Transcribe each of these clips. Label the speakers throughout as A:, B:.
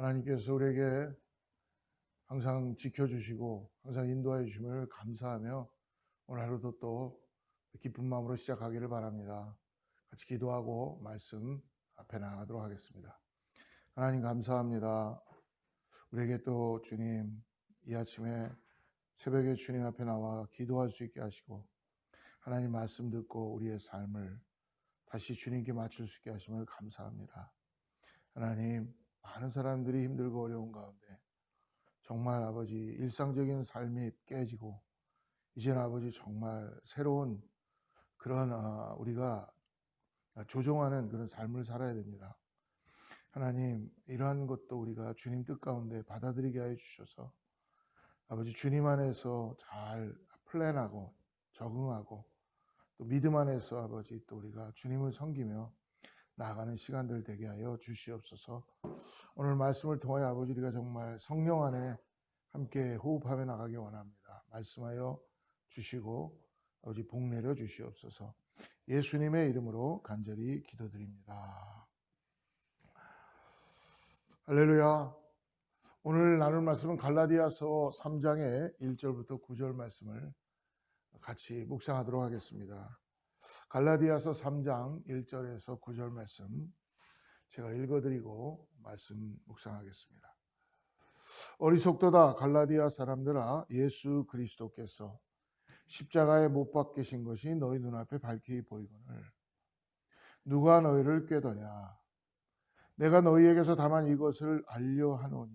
A: 하나님께서 우리에게 항상 지켜주시고 항상 인도해 주심을 감사하며 오늘 하루도 또 기쁜 마음으로 시작하기를 바랍니다. 같이 기도하고 말씀 앞에 나가도록 하겠습니다. 하나님 감사합니다. 우리에게 또 주님 이 아침에 새벽에 주님 앞에 나와 기도할 수 있게 하시고 하나님 말씀 듣고 우리의 삶을 다시 주님께 맞출 수 있게 하심을 감사합니다. 하나님, 많은 사람들이 힘들고 어려운 가운데 정말 아버지 일상적인 삶이 깨지고 이제는 아버지 정말 새로운 그런 우리가 조종하는 그런 삶을 살아야 됩니다. 하나님, 이러한 것도 우리가 주님 뜻 가운데 받아들이게 하여 주셔서 아버지 주님 안에서 잘 플랜하고 적응하고 또 믿음 안에서 아버지 또 우리가 주님을 섬기며 나아가는 시간들 되게 하여 주시옵소서. 오늘 말씀을 통하여 아버지 우리가 정말 성령 안에 함께 호흡하며 나가기 원합니다. 말씀하여 주시고 아버지 복 내려 주시옵소서. 예수님의 이름으로 간절히 기도드립니다. 할렐루야. 오늘 나눌 말씀은 갈라디아서 3장의 1절부터 9절 말씀을 같이 묵상하도록 하겠습니다. 갈라디아서 3장 1절에서 9절 말씀 제가 읽어드리고 말씀 묵상하겠습니다. 어리석도다 갈라디아 사람들아, 예수 그리스도께서 십자가에 못 박히신 것이 너희 눈앞에 밝히 보이거늘 누가 너희를 꾀더냐. 내가 너희에게서 다만 이것을 알려 하노니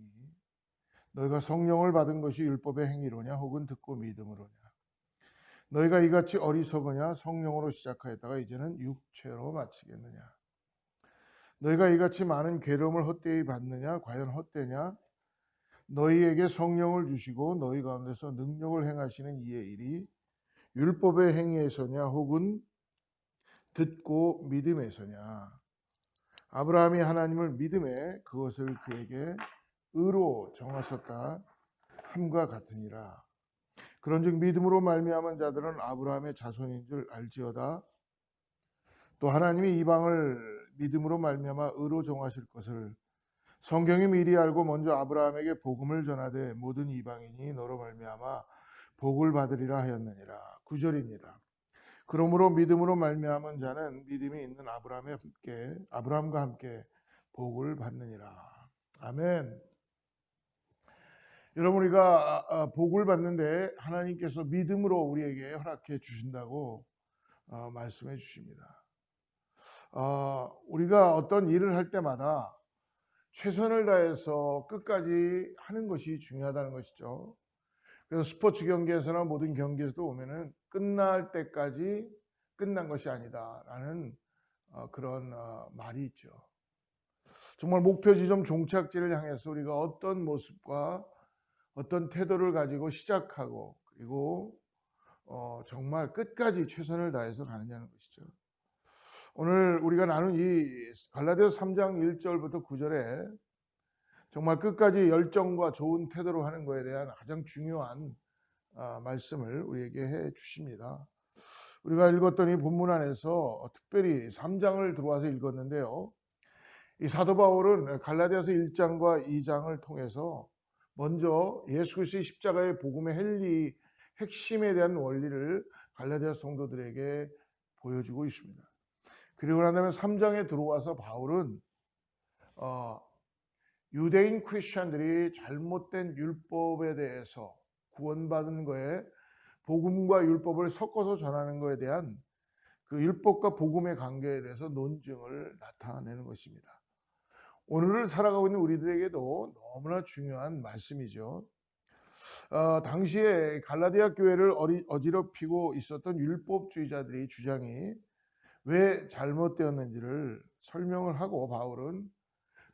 A: 너희가 성령을 받은 것이 율법의 행위로냐 혹은 듣고 믿음으로냐. 너희가 이같이 어리석으냐. 성령으로 시작하였다가 이제는 육체로 마치겠느냐. 너희가 이같이 많은 괴로움을 헛되이 받느냐. 과연 헛되냐. 너희에게 성령을 주시고 너희 가운데서 능력을 행하시는 이의 일이 율법의 행위에서냐 혹은 듣고 믿음에서냐. 아브라함이 하나님을 믿음에 그것을 그에게 의로 정하셨다 함과 같으니라. 그런즉 믿음으로 말미암은 자들은 아브라함의 자손인 줄 알지어다. 또 하나님이 이방을 믿음으로 말미암아 의로 정하실 것을 성경이 미리 알고 먼저 아브라함에게 복음을 전하되 모든 이방인이 너로 말미암아 복을 받으리라 하였느니라. 9절입니다. 그러므로 믿음으로 말미암은 자는 믿음이 있는 아브라함과 함께 복을 받느니라. 아멘. 여러분, 우리가 복을 받는데 하나님께서 믿음으로 우리에게 허락해 주신다고 말씀해 주십니다. 우리가 어떤 일을 할 때마다 최선을 다해서 끝까지 하는 것이 중요하다는 것이죠. 그래서 스포츠 경기에서나 모든 경기에서도 보면은 끝날 때까지 끝난 것이 아니다라는 그런 말이 있죠. 정말 목표 지점 종착지를 향해서 우리가 어떤 모습과 어떤 태도를 가지고 시작하고 그리고 정말 끝까지 최선을 다해서 가느냐는 것이죠. 오늘 우리가 나눈 이 갈라디아서 3장 1절부터 9절에 정말 끝까지 열정과 좋은 태도로 하는 것에 대한 가장 중요한 말씀을 우리에게 해 주십니다. 우리가 읽었던 이 본문 안에서 특별히 3장을 들어와서 읽었는데요. 이 사도 바울은 갈라디아서 1장과 2장을 통해서 먼저 예수 그리스도의 십자가의 복음의 핵심에 대한 원리를 갈라디아 성도들에게 보여주고 있습니다. 그리고 난 다음에 3장에 들어와서 바울은 유대인 크리스천들이 잘못된 율법에 대해서 구원받은 거에 복음과 율법을 섞어서 전하는 것에 대한 그 율법과 복음의 관계에 대해서 논증을 나타내는 것입니다. 오늘을 살아가고 있는 우리들에게도 너무나 중요한 말씀이죠. 당시에 갈라디아 교회를 어지럽히고 있었던 율법주의자들의 주장이 왜 잘못되었는지를 설명을 하고 바울은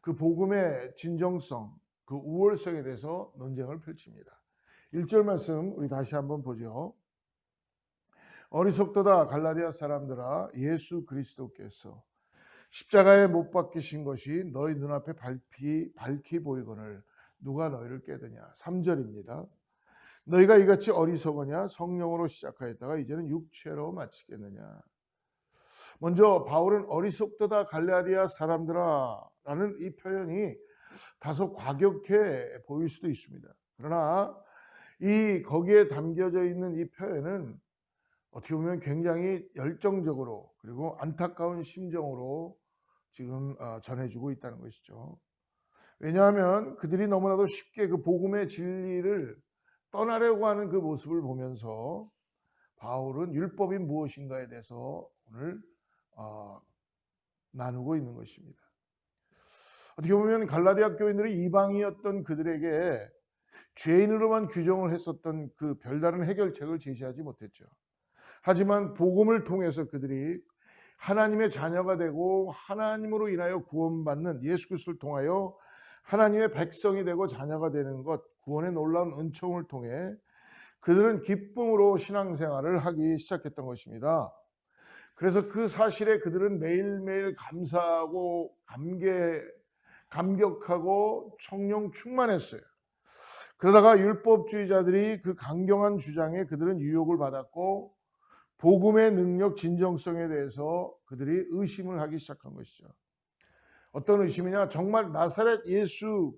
A: 그 복음의 진정성, 그 우월성에 대해서 논쟁을 펼칩니다. 1절 말씀 우리 다시 한번 보죠. 어리석도다 갈라디아 사람들아, 예수 그리스도께서 십자가에 못 박히신 것이 너희 눈앞에 밝히 보이거늘 누가 너희를 깨드냐. 3절입니다. 너희가 이같이 어리석으냐. 성령으로 시작하였다가 이제는 육체로 마치겠느냐. 먼저 바울은 어리석도다 갈라디아 사람들아 라는 이 표현이 다소 과격해 보일 수도 있습니다. 그러나 거기에 담겨져 있는 이 표현은 어떻게 보면 굉장히 열정적으로 그리고 안타까운 심정으로 지금 전해주고 있다는 것이죠. 왜냐하면 그들이 너무나도 쉽게 그 복음의 진리를 떠나려고 하는 그 모습을 보면서 바울은 율법이 무엇인가에 대해서 오늘 나누고 있는 것입니다. 어떻게 보면 갈라디아 교인들이 이방이었던 그들에게 죄인으로만 규정을 했었던 그 별다른 해결책을 제시하지 못했죠. 하지만 복음을 통해서 그들이 하나님의 자녀가 되고 하나님으로 인하여 구원받는 예수 그리스도를 통하여 하나님의 백성이 되고 자녀가 되는 것, 구원의 놀라운 은총을 통해 그들은 기쁨으로 신앙생활을 하기 시작했던 것입니다. 그래서 그 사실에 그들은 매일매일 감사하고 감격하고 성령 충만했어요. 그러다가 율법주의자들이 그 강경한 주장에 그들은 유혹을 받았고 복음의 능력 진정성에 대해서 그들이 의심을 하기 시작한 것이죠. 어떤 의심이냐? 정말 나사렛 예수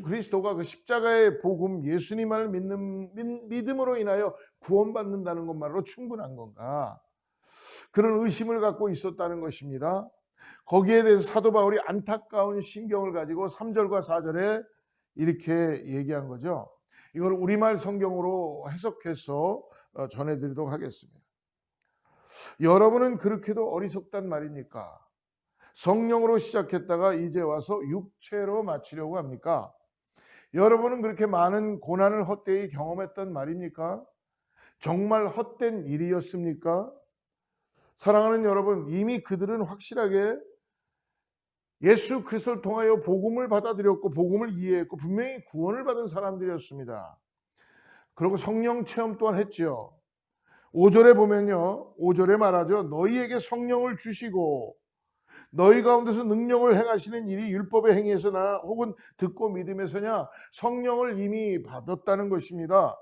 A: 그리스도가 그 십자가의 복음 예수님을 믿는 믿음으로 인하여 구원받는다는 것만으로 충분한 건가? 그런 의심을 갖고 있었다는 것입니다. 거기에 대해서 사도 바울이 안타까운 심경을 가지고 3절과 4절에 이렇게 얘기한 거죠. 이걸 우리말 성경으로 해석해서 전해드리도록 하겠습니다. 여러분은 그렇게도 어리석단 말입니까? 성령으로 시작했다가 이제 와서 육체로 마치려고 합니까? 여러분은 그렇게 많은 고난을 헛되이 경험했단 말입니까? 정말 헛된 일이었습니까? 사랑하는 여러분, 이미 그들은 확실하게 예수 그리스도를 통하여 복음을 받아들였고 복음을 이해했고 분명히 구원을 받은 사람들이었습니다. 그리고 성령 체험 또한 했죠. 5절에 보면요, 5절에 말하죠. 너희에게 성령을 주시고 너희 가운데서 능력을 행하시는 일이 율법의 행위에서나 혹은 듣고 믿음에서냐, 성령을 이미 받았다는 것입니다.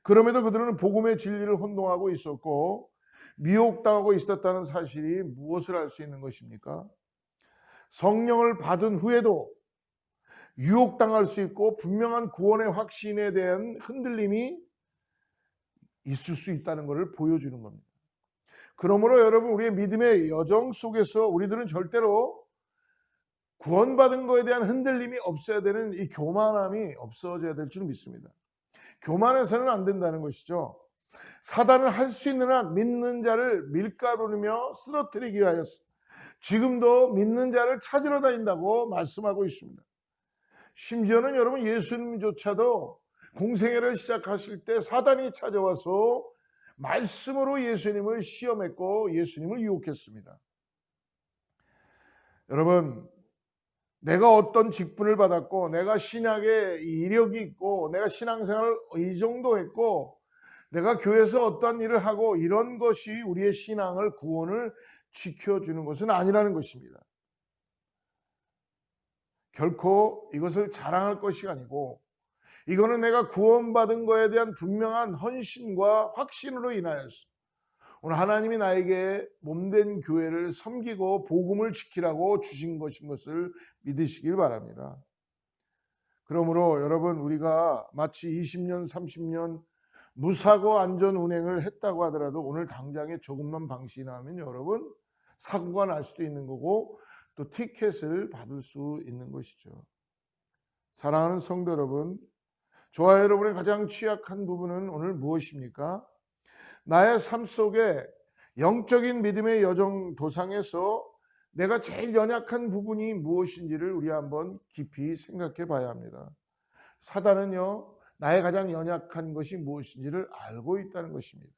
A: 그럼에도 그들은 복음의 진리를 혼동하고 있었고 미혹당하고 있었다는 사실이 무엇을 알 수 있는 것입니까? 성령을 받은 후에도 유혹당할 수 있고 분명한 구원의 확신에 대한 흔들림이 있을 수 있다는 것을 보여주는 겁니다. 그러므로 여러분, 우리의 믿음의 여정 속에서 우리들은 절대로 구원받은 것에 대한 흔들림이 없어야 되는 이 교만함이 없어져야 될 줄 믿습니다. 교만해서는 안 된다는 것이죠. 사단은 할 수 있는 한 믿는 자를 밀가루르며 쓰러뜨리기 위하여 지금도 믿는 자를 찾으러 다닌다고 말씀하고 있습니다. 심지어는 여러분, 예수님조차도 공생애를 시작하실 때 사단이 찾아와서 말씀으로 예수님을 시험했고 예수님을 유혹했습니다. 여러분, 내가 어떤 직분을 받았고 내가 신약에 이력이 있고 내가 신앙생활을 이 정도 했고 내가 교회에서 어떤 일을 하고 이런 것이 우리의 신앙을 구원을 지켜주는 것은 아니라는 것입니다. 결코 이것을 자랑할 것이 아니고 이거는 내가 구원받은 것에 대한 분명한 헌신과 확신으로 인하여서 오늘 하나님이 나에게 몸된 교회를 섬기고 복음을 지키라고 주신 것인 것을 믿으시길 바랍니다. 그러므로 여러분, 우리가 마치 20년, 30년 무사고 안전 운행을 했다고 하더라도 오늘 당장에 조금만 방심하면 여러분 사고가 날 수도 있는 거고 또 티켓을 받을 수 있는 것이죠. 사랑하는 성도 여러분, 저와 여러분의 가장 취약한 부분은 오늘 무엇입니까? 나의 삶 속에 영적인 믿음의 여정 도상에서 내가 제일 연약한 부분이 무엇인지를 우리 한번 깊이 생각해 봐야 합니다. 사단은요, 나의 가장 연약한 것이 무엇인지를 알고 있다는 것입니다.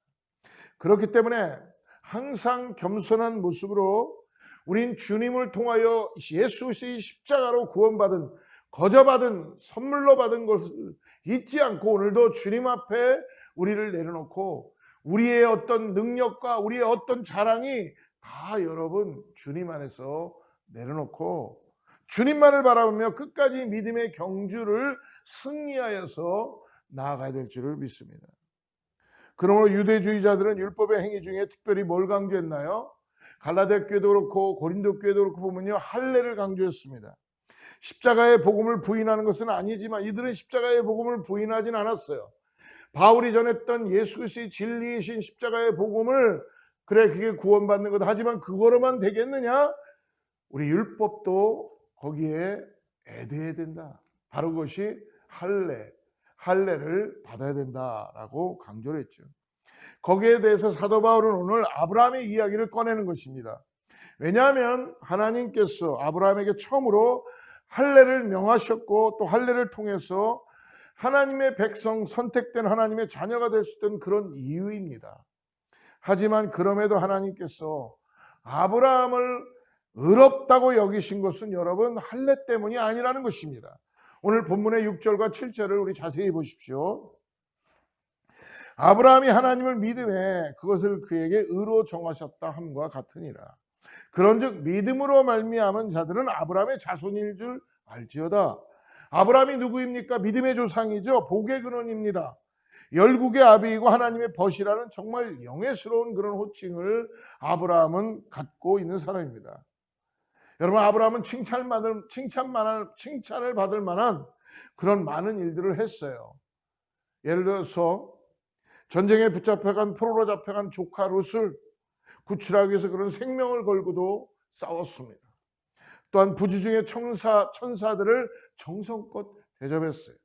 A: 그렇기 때문에 항상 겸손한 모습으로 우린 주님을 통하여 예수 그리스도의 십자가로 구원받은 거저받은 선물로 받은 것을 잊지 않고 오늘도 주님 앞에 우리를 내려놓고 우리의 어떤 능력과 우리의 어떤 자랑이 다 여러분 주님 안에서 내려놓고 주님만을 바라보며 끝까지 믿음의 경주를 승리하여서 나아가야 될 줄을 믿습니다. 그러므로 유대주의자들은 율법의 행위 중에 특별히 뭘 강조했나요? 갈라디아 교회도 그렇고 고린도 교회도 그렇고 보면요, 할례를 강조했습니다. 십자가의 복음을 부인하는 것은 아니지만 이들은 십자가의 복음을 부인하진 않았어요. 바울이 전했던 예수 그리스도의 진리이신 십자가의 복음을 그래 그게 구원받는 거다. 하지만 그거로만 되겠느냐? 우리 율법도 거기에 애드해야 된다. 바로 그것이 할례를 받아야 된다라고 강조를 했죠. 거기에 대해서 사도 바울은 오늘 아브라함의 이야기를 꺼내는 것입니다. 왜냐하면 하나님께서 아브라함에게 처음으로 할례를 명하셨고 또 할례를 통해서 하나님의 백성, 선택된 하나님의 자녀가 될 수 있던 그런 이유입니다. 하지만 그럼에도 하나님께서 아브라함을 의롭다고 여기신 것은 여러분 할례 때문이 아니라는 것입니다. 오늘 본문의 6절과 7절을 우리 자세히 보십시오. 아브라함이 하나님을 믿음에 그것을 그에게 의로 정하셨다 함과 같으니라. 그런즉 믿음으로 말미암은 자들은 아브라함의 자손일 줄 알지어다. 아브라함이 누구입니까? 믿음의 조상이죠. 복의 근원입니다. 열국의 아비이고 하나님의 벗이라는 정말 영예스러운 그런 호칭을 아브라함은 갖고 있는 사람입니다. 여러분, 아브라함은 칭찬을 받을 만한 그런 많은 일들을 했어요. 예를 들어서 전쟁에 붙잡혀간 포로로 잡혀간 조카 롯을 구출하기 위해서 그런 생명을 걸고도 싸웠습니다. 또한 부지 중에 천사들을 정성껏 대접했어요.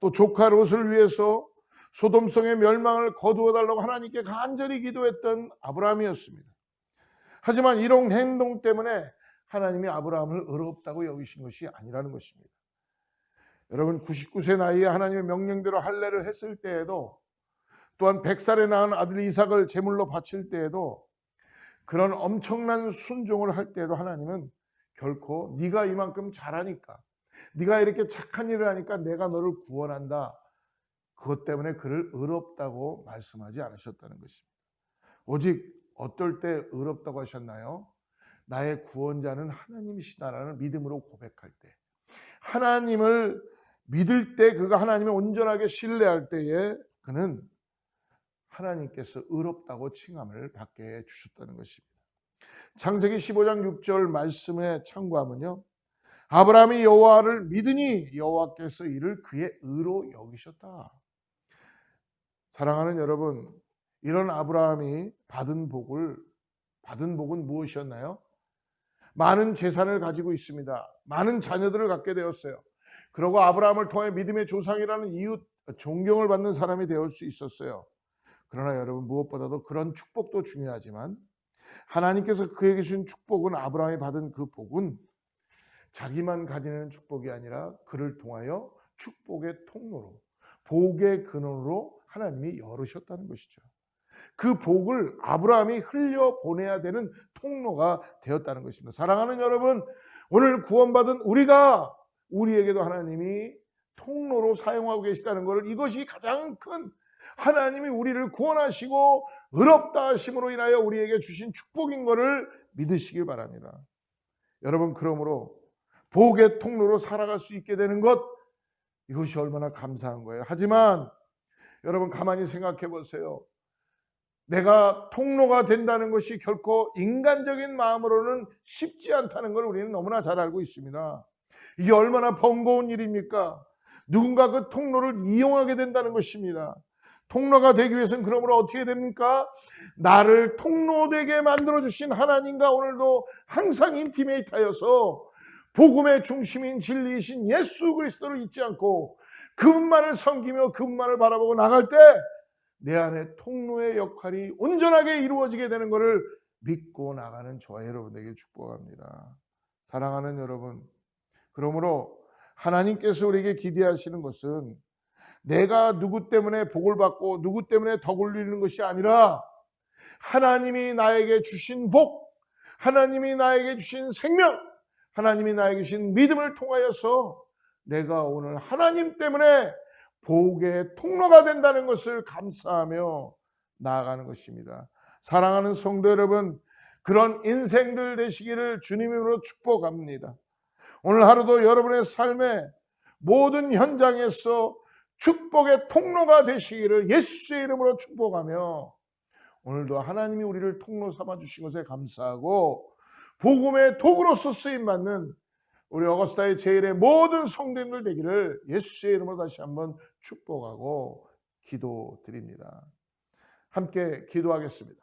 A: 또 조카 롯을 위해서 소돔성의 멸망을 거두어 달라고 하나님께 간절히 기도했던 아브라함이었습니다. 하지만 이런 행동 때문에 하나님이 아브라함을 의롭다고 여기신 것이 아니라는 것입니다. 여러분, 99세 나이에 하나님의 명령대로 할례를 했을 때에도, 또한 100살에 낳은 아들 이삭을 제물로 바칠 때에도, 그런 엄청난 순종을 할 때에도 하나님은 결코 네가 이만큼 잘하니까, 네가 이렇게 착한 일을 하니까 내가 너를 구원한다, 그것 때문에 그를 의롭다고 말씀하지 않으셨다는 것입니다. 오직 어떨 때 의롭다고 하셨나요? 나의 구원자는 하나님이시다라는 믿음으로 고백할 때, 하나님을 믿을 때, 그가 하나님을 온전하게 신뢰할 때에 그는 하나님께서 의롭다고 칭함을 받게 해주셨다는 것입니다. 창세기 15장 6절 말씀에 참고하면요, 아브라함이 여호와를 믿으니 여호와께서 이를 그의 의로 여기셨다. 사랑하는 여러분, 이런 아브라함이 받은 복은 무엇이었나요? 많은 재산을 가지고 있습니다. 많은 자녀들을 갖게 되었어요. 그리고 아브라함을 통해 믿음의 조상이라는 이웃 존경을 받는 사람이 되을 수 있었어요. 그러나 여러분, 무엇보다도 그런 축복도 중요하지만 하나님께서 그에게 주신 축복은, 아브라함이 받은 그 복은 자기만 가지는 축복이 아니라 그를 통하여 축복의 통로로, 복의 근원으로 하나님이 열으셨다는 것이죠. 그 복을 아브라함이 흘려보내야 되는 통로가 되었다는 것입니다. 사랑하는 여러분, 오늘 구원받은 우리에게도 하나님이 통로로 사용하고 계시다는 것을, 이것이 가장 큰 하나님이 우리를 구원하시고 의롭다 하심으로 인하여 우리에게 주신 축복인 것을 믿으시길 바랍니다. 여러분, 그러므로 복의 통로로 살아갈 수 있게 되는 것, 이것이 얼마나 감사한 거예요. 하지만 여러분, 가만히 생각해 보세요. 내가 통로가 된다는 것이 결코 인간적인 마음으로는 쉽지 않다는 걸 우리는 너무나 잘 알고 있습니다. 이게 얼마나 번거로운 일입니까? 누군가 그 통로를 이용하게 된다는 것입니다. 통로가 되기 위해서는 그러므로 어떻게 됩니까? 나를 통로되게 만들어주신 하나님과 오늘도 항상 인티메이트하여서 복음의 중심인 진리이신 예수 그리스도를 잊지 않고 그분만을 섬기며 그분만을 바라보고 나갈 때 내 안에 통로의 역할이 온전하게 이루어지게 되는 것을 믿고 나가는 저와 여러분에게 축복합니다. 사랑하는 여러분, 그러므로 하나님께서 우리에게 기대하시는 것은 내가 누구 때문에 복을 받고 누구 때문에 덕을 누리는 것이 아니라 하나님이 나에게 주신 복, 하나님이 나에게 주신 생명, 하나님이 나에게 주신 믿음을 통하여서 내가 오늘 하나님 때문에 복의 통로가 된다는 것을 감사하며 나아가는 것입니다. 사랑하는 성도 여러분, 그런 인생들 되시기를 주님으로 축복합니다. 오늘 하루도 여러분의 삶의 모든 현장에서 축복의 통로가 되시기를 예수의 이름으로 축복하며, 오늘도 하나님이 우리를 통로 삼아 주신 것에 감사하고 복음의 도구로서 쓰임받는 우리 어거스타의 제일의 모든 성도님들 되기를 예수의 이름으로 다시 한번 축복하고 기도드립니다. 함께 기도하겠습니다.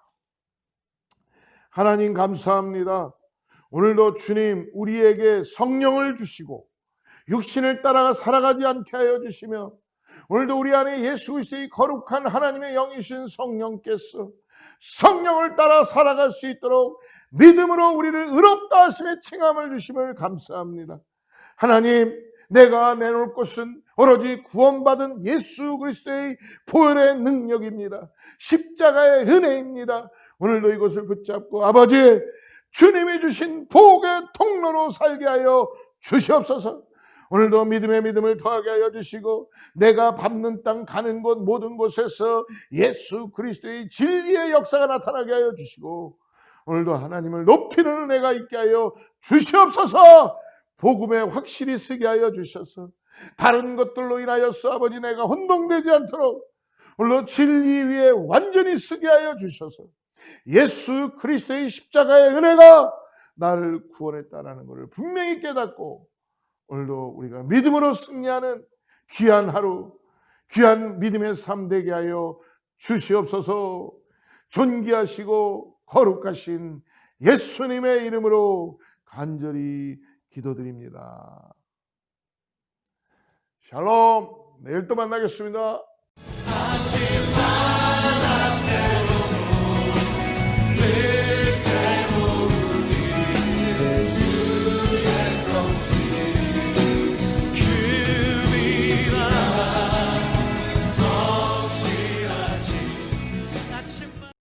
A: 하나님 감사합니다. 오늘도 주님 우리에게 성령을 주시고 육신을 따라가 살아가지 않게 하여 주시며, 오늘도 우리 안에 예수 그리스도의 거룩한 하나님의 영이신 성령께서 성령을 따라 살아갈 수 있도록 믿음으로 우리를 의롭다 하심의 칭함을 주심을 감사합니다. 하나님, 내가 내놓을 것은 오로지 구원받은 예수 그리스도의 보혈의 능력입니다. 십자가의 은혜입니다. 오늘도 이것을 붙잡고 아버지, 주님이 주신 복의 통로로 살게 하여 주시옵소서. 오늘도 믿음의 믿음을 더하게 하여 주시고, 내가 밟는 땅 가는 곳 모든 곳에서 예수 그리스도의 진리의 역사가 나타나게 하여 주시고, 오늘도 하나님을 높이는 은혜가 있게 하여 주시옵소서. 복음에 확실히 쓰게 하여 주셔서 다른 것들로 인하여서 아버지 내가 혼동되지 않도록 오늘도 진리 위에 완전히 쓰게 하여 주셔서 예수 그리스도의 십자가의 은혜가 나를 구원했다라는 것을 분명히 깨닫고, 오늘도 우리가 믿음으로 승리하는 귀한 하루, 귀한 믿음의 삶 되게 하여 주시옵소서. 존귀하시고 거룩하신 예수님의 이름으로 간절히 기도드립니다. 샬롬. 내일 또 만나겠습니다.